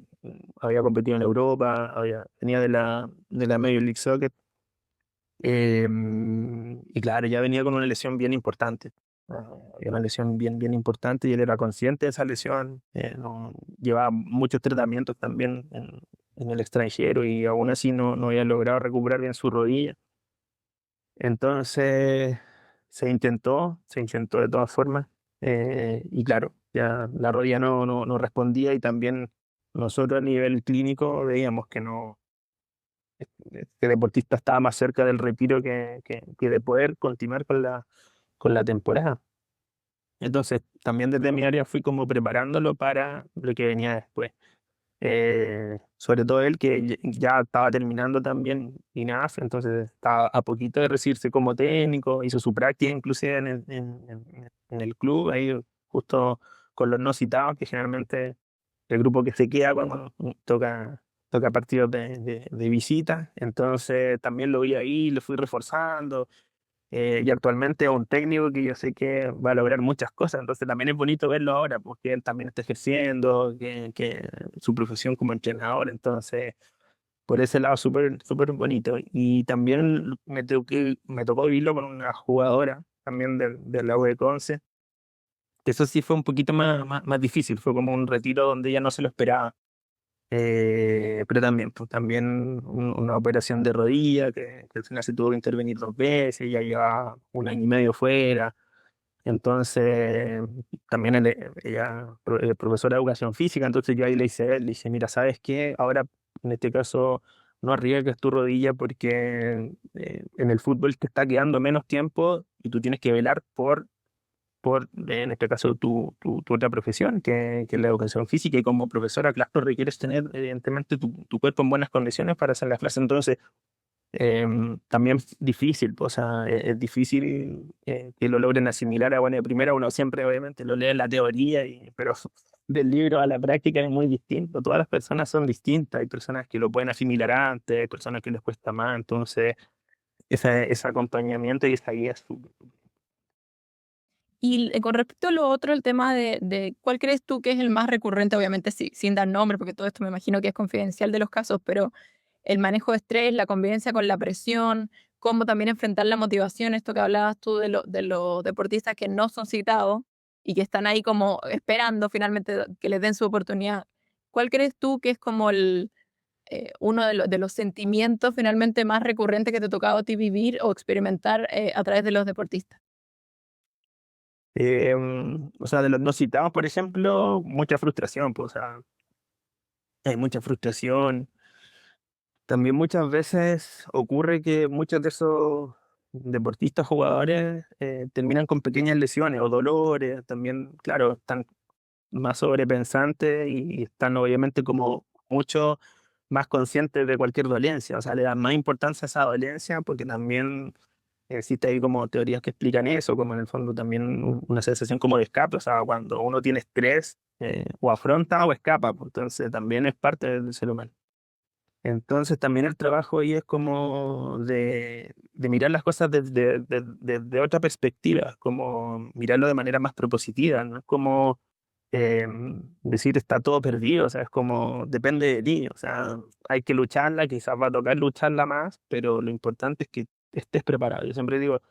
había competido en Europa, venía de la Major League Soccer, y claro, ya venía con una lesión bien importante. Había una lesión bien, bien importante y él era consciente de esa lesión. Llevaba muchos tratamientos también en el extranjero y aún así no había logrado recuperar bien su rodilla. Entonces se intentó de todas formas. Y claro, ya la rodilla no respondía y también nosotros a nivel clínico veíamos que no, este deportista estaba más cerca del retiro que de poder continuar con la temporada. Entonces, también desde mi área fui como preparándolo para lo que venía después. Sobre todo él, que ya estaba terminando también INAF, entonces estaba a poquito de recibirse como técnico, hizo su práctica inclusive en el club, ahí justo con los no citados, que generalmente el grupo que se queda cuando toca partidos de visita, entonces también lo vi ahí, lo fui reforzando, y actualmente es un técnico que yo sé que va a lograr muchas cosas, entonces también es bonito verlo ahora, porque él también está ejerciendo, que su profesión como entrenador, entonces por ese lado súper súper bonito. Y también me tocó vivirlo con una jugadora también de la U de Conce, que eso sí fue un poquito más difícil, fue como un retiro donde ella no se lo esperaba. Pero también, pues, también una operación de rodilla que al final se tuvo que intervenir 2 veces, ya lleva un año y medio fuera. Entonces, también ella es profesora de educación física, entonces yo ahí le hice, mira, ¿sabes qué? Ahora, en este caso, no arriesgues tu rodilla porque en el fútbol te está quedando menos tiempo y tú tienes que velar por por, en este caso, tu otra profesión, que es la educación física, y como profesora, claro, requieres tener, evidentemente, tu cuerpo en buenas condiciones para hacer las clases. Entonces, también es difícil, pues, o sea, es difícil que lo logren asimilar. Bueno, de primera uno siempre obviamente lo lee en la teoría, pero del libro a la práctica es muy distinto. Todas las personas son distintas. Hay personas que lo pueden asimilar antes, hay personas que les cuesta más. Entonces, ese acompañamiento y esa guía es súper. Y con respecto a lo otro, el tema de cuál crees tú que es el más recurrente, obviamente sin dar nombre, porque todo esto me imagino que es confidencial de los casos, pero el manejo de estrés, la convivencia con la presión, cómo también enfrentar la motivación, esto que hablabas tú de los deportistas que no son citados y que están ahí como esperando finalmente que les den su oportunidad. ¿Cuál crees tú que es como uno de los sentimientos finalmente más recurrentes que te ha tocado a ti vivir o experimentar a través de los deportistas? O sea, de los no citados, por ejemplo, mucha frustración, pues, o sea, hay mucha frustración. También muchas veces ocurre que muchos de esos deportistas, jugadores, terminan con pequeñas lesiones o dolores. También, claro, están más sobrepensantes y están obviamente como mucho más conscientes de cualquier dolencia. O sea, le dan más importancia a esa dolencia porque también existe ahí como teorías que explican eso, como en el fondo también una sensación como de escape. O sea, cuando uno tiene estrés, o afronta o escapa, pues, entonces también es parte del ser humano. Entonces también el trabajo ahí es como de mirar las cosas desde otra perspectiva, como mirarlo de manera más propositiva, no es como decir está todo perdido, o sea, es como depende de ti, o sea, hay que lucharla, quizás va a tocar lucharla más, pero lo importante es que estés preparado. Yo siempre digo,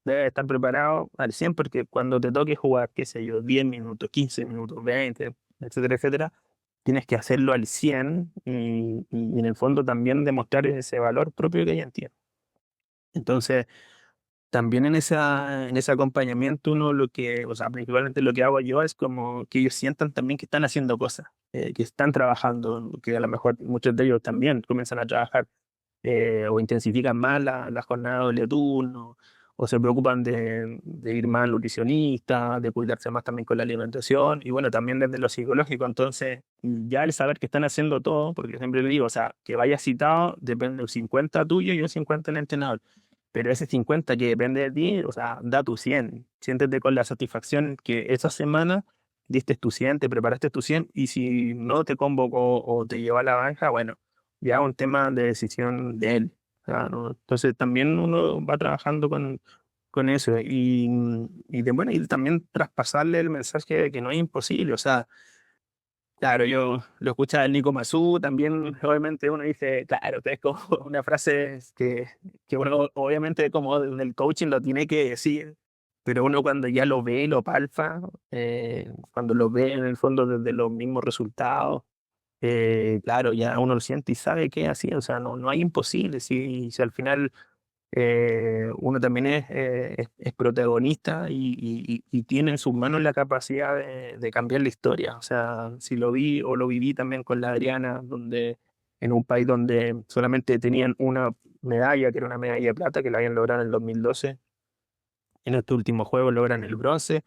debes estar preparado al 100 porque cuando te toque jugar, qué sé yo, 10 minutos, 15 minutos, 20, etcétera, etcétera, tienes que hacerlo al 100 y en el fondo también demostrar ese valor propio que hay en ti. Entonces, también en ese acompañamiento uno lo que, o sea, principalmente lo que hago yo es como que ellos sientan también que están haciendo cosas, que están trabajando, que a lo mejor muchos de ellos también comienzan a trabajar, o intensifican más la jornada de doble turno, o se preocupan de ir más al nutricionista, de cuidarse más también con la alimentación, y bueno, también desde lo psicológico. Entonces, ya el saber que están haciendo todo, porque siempre le digo, o sea, que vaya citado depende del 50 tuyo y el 50 del entrenador. Pero ese 50 que depende de ti, o sea, da tu 100. Siéntete con la satisfacción que esa semana diste tu 100, te preparaste tu 100, y si no te convocó o te llevó a la baja, bueno, ya es un tema de decisión de él. O sea, ¿no? Entonces también uno va trabajando con eso bueno, y también traspasarle el mensaje de que no es imposible. O sea, claro, yo lo escuchaba el Nico Mazú, también obviamente uno dice, claro, es como una frase que uno obviamente como en el coaching lo tiene que decir, pero uno cuando ya lo ve y lo palpa, cuando lo ve en el fondo desde los mismos resultados, claro, ya uno lo siente y sabe que es así. O sea, no hay imposible, si al final uno también es protagonista y tiene en sus manos la capacidad de cambiar la historia. O sea, si lo vi o lo viví también con la Adriana, donde en un país donde solamente tenían una medalla, que era una medalla de plata, que la habían logrado en el 2012, en este último juego logran el bronce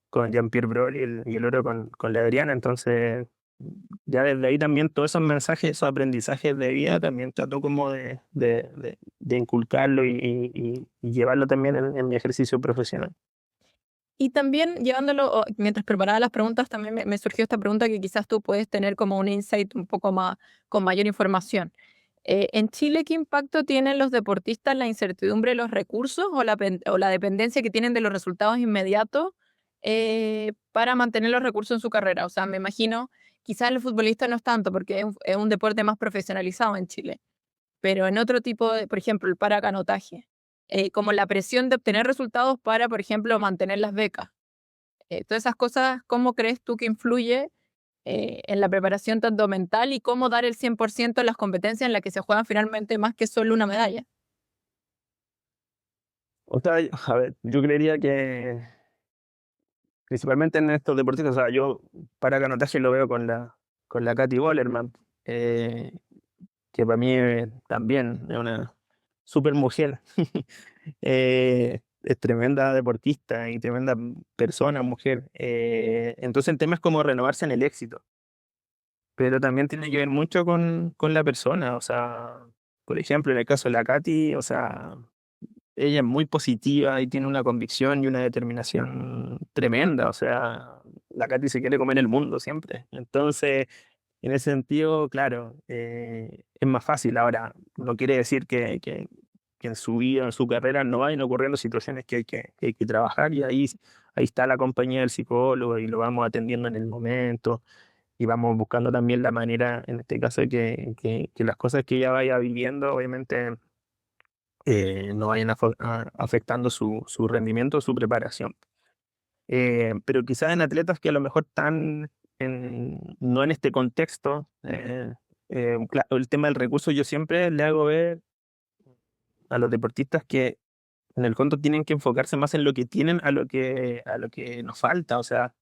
con Jean-Pierre Brol y el oro con la Adriana. Entonces, ya desde ahí también todos esos mensajes, esos aprendizajes de vida, también trato como de inculcarlo y llevarlo también en mi ejercicio profesional. Y también llevándolo, mientras preparaba las preguntas, también me surgió esta pregunta que quizás tú puedes tener como un insight un poco más, con mayor información. En Chile, ¿qué impacto tienen los deportistas la incertidumbre de los recursos o la dependencia que tienen de los resultados inmediatos para mantener los recursos en su carrera? O sea, me imagino, quizás el futbolista no es tanto porque es un deporte más profesionalizado en Chile, pero en otro tipo de, por ejemplo, el paracanotaje, como la presión de obtener resultados para, por ejemplo, mantener las becas. Todas esas cosas, ¿cómo crees tú que influye en la preparación tanto mental y cómo dar el 100% en las competencias en las que se juegan finalmente más que solo una medalla? O sea, a ver, yo creería que principalmente en estos deportistas, o sea, yo para canotaje lo veo con la Katy Bollerman, eh, que para mí también es una super mujer. es tremenda deportista y tremenda persona, mujer. Entonces el tema es como renovarse en el éxito, pero también tiene que ver mucho con la persona, o sea, por ejemplo, en el caso de la Katy, o sea, ella es muy positiva y tiene una convicción y una determinación tremenda, o sea, la Katy se quiere comer el mundo siempre. Entonces, en ese sentido, claro, es más fácil. Ahora, no quiere decir que en su vida, en su carrera, no vayan ocurriendo situaciones que hay que trabajar y ahí está la compañía del psicólogo y lo vamos atendiendo en el momento y vamos buscando también la manera, en este caso, que las cosas que ella vaya viviendo, obviamente, no vayan afectando su rendimiento, su preparación. Pero quizás en atletas que a lo mejor están no en este contexto, el tema del recurso yo siempre le hago ver a los deportistas que en el fondo tienen que enfocarse más en lo que tienen a lo que nos falta. O sea,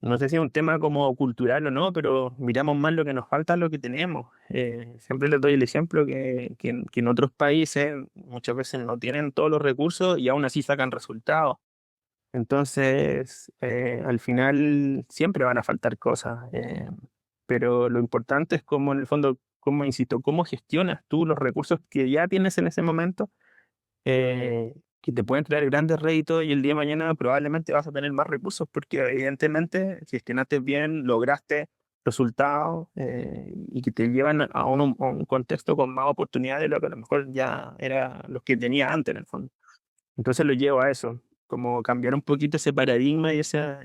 no sé si es un tema como cultural o no, pero miramos más lo que nos falta a lo que tenemos. Siempre les doy el ejemplo que en otros países muchas veces no tienen todos los recursos y aún así sacan resultados. Entonces, al final siempre van a faltar cosas, pero lo importante es cómo, en el fondo, cómo, insisto, cómo gestionas tú los recursos que ya tienes en ese momento, que te pueden traer grandes réditos y el día de mañana probablemente vas a tener más recursos porque evidentemente gestionaste bien, lograste resultados y que te llevan a un contexto con más oportunidades de lo que a lo mejor ya era los que tenía antes en el fondo. Entonces lo llevo a eso, como cambiar un poquito ese paradigma y esa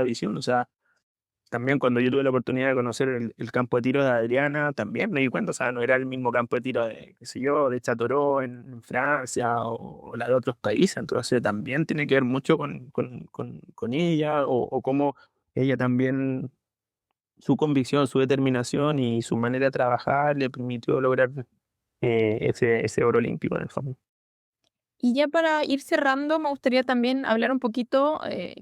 visión. O sea, también cuando yo tuve la oportunidad de conocer el campo de tiro de Adriana, también me di cuenta, o sea, no era el mismo campo de tiro de, qué sé yo, de Châteauroux en Francia o la de otros países. Entonces también tiene que ver mucho con ella o cómo ella también, su convicción, su determinación y su manera de trabajar le permitió lograr ese oro olímpico en el fondo. Y ya para ir cerrando, me gustaría también hablar un poquito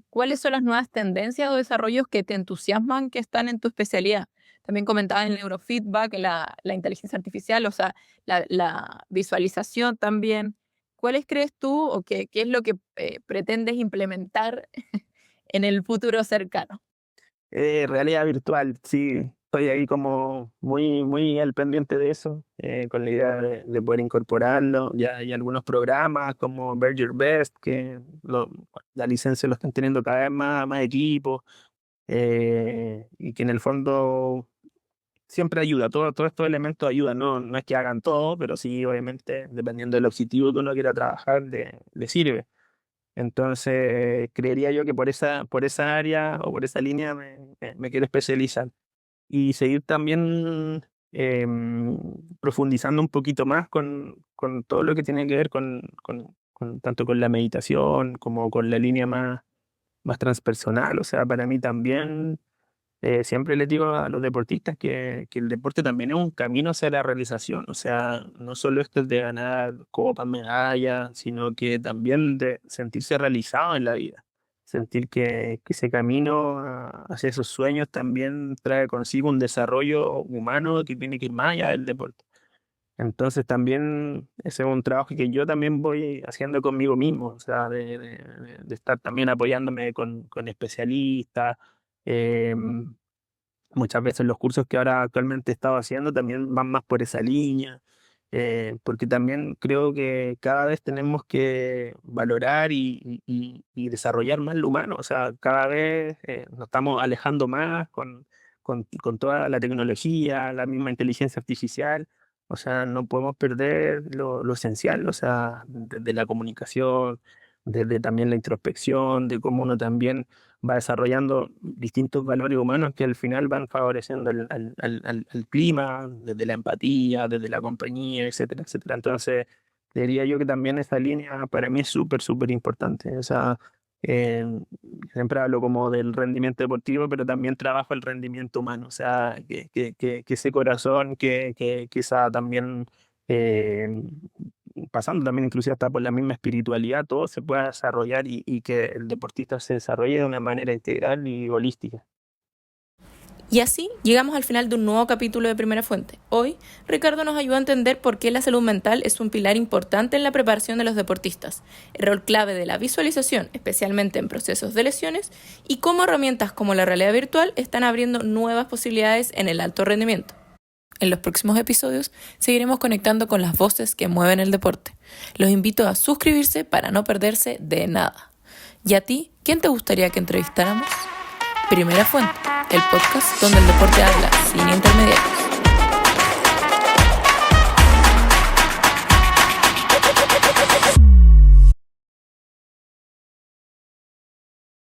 cuáles son las nuevas tendencias o desarrollos que te entusiasman que están en tu especialidad. También comentaba el neurofeedback, la inteligencia artificial, o sea, la visualización también. ¿Cuáles crees tú o qué es lo que pretendes implementar en el futuro cercano? Realidad virtual, sí, estoy ahí como muy, muy al pendiente de eso, con la idea de poder incorporarlo. Ya hay algunos programas como Bear Your Best, que la licencia lo están teniendo cada vez más equipos, y que en el fondo siempre ayuda, todos estos elementos ayudan, no es que hagan todo, pero sí, obviamente, dependiendo del objetivo que uno quiera trabajar, le sirve. Entonces, creería yo que por esa área o por esa línea me quiero especializar y seguir también profundizando un poquito más con todo lo que tiene que ver tanto con la meditación como con la línea más transpersonal. O sea, para mí también, siempre les digo a los deportistas que el deporte también es un camino hacia la realización. O sea, no solo esto es de ganar copas, medallas, sino que también de sentirse realizado en la vida. Sentir que ese camino hacia esos sueños también trae consigo un desarrollo humano que tiene que ir más allá del deporte. Entonces también ese es un trabajo que yo también voy haciendo conmigo mismo, o sea, de estar también apoyándome con especialistas. eh, Muchas veces los cursos que ahora actualmente he estado haciendo también van más por esa línea, porque también creo que cada vez tenemos que valorar y desarrollar más lo humano. O sea, cada vez nos estamos alejando más con toda la tecnología, la misma inteligencia artificial. O sea, no podemos perder lo esencial, o sea, desde la comunicación, desde también la introspección, de cómo uno también va desarrollando distintos valores humanos que al final van favoreciendo al clima, desde la empatía, desde la compañía, etcétera, etcétera. Entonces, diría yo que también esa línea para mí es súper, súper importante. O sea, eh, siempre hablo como del rendimiento deportivo, pero también trabajo el rendimiento humano. O sea, que ese corazón que quizá también... eh, pasando también inclusive hasta por la misma espiritualidad, todo se pueda desarrollar y que el deportista se desarrolle de una manera integral y holística. Y así llegamos al final de un nuevo capítulo de Primera Fuente. Hoy, Ricardo nos ayudó a entender por qué la salud mental es un pilar importante en la preparación de los deportistas, el rol clave de la visualización, especialmente en procesos de lesiones, y cómo herramientas como la realidad virtual están abriendo nuevas posibilidades en el alto rendimiento. En los próximos episodios seguiremos conectando con las voces que mueven el deporte. Los invito a suscribirse para no perderse de nada. ¿Y a ti, quién te gustaría que entrevistáramos? Primera Fuente, el podcast donde el deporte habla sin intermediarios.